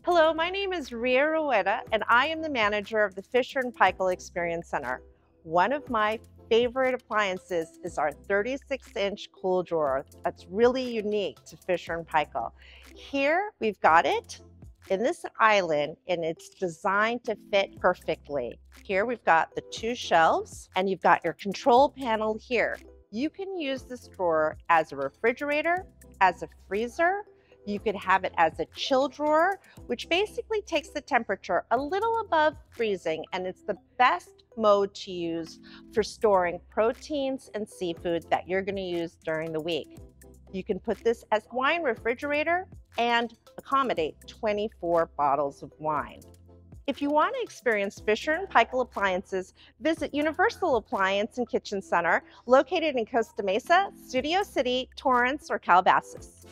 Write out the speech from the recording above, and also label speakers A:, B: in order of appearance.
A: Hello, my name is Ria Rueda, and I am the manager of the Fisher and Paykel Experience Center. One of my favorite appliances is our 36-inch CoolDrawer. That's really unique to Fisher and Paykel. Here we've got it in this island, and it's designed to fit perfectly. Here we've got the two shelves, and you've got your control panel here. You can use this drawer as a refrigerator, as a freezer. You could have it as a chill drawer, which basically takes the temperature a little above freezing, and it's the best mode to use for storing proteins and seafood that you're going to use during the week. You can put this as a wine refrigerator and accommodate 24 bottles of wine. If you want to experience Fisher and Paykel appliances, visit Universal Appliance and Kitchen Center, located in Costa Mesa, Studio City, Torrance, or Calabasas.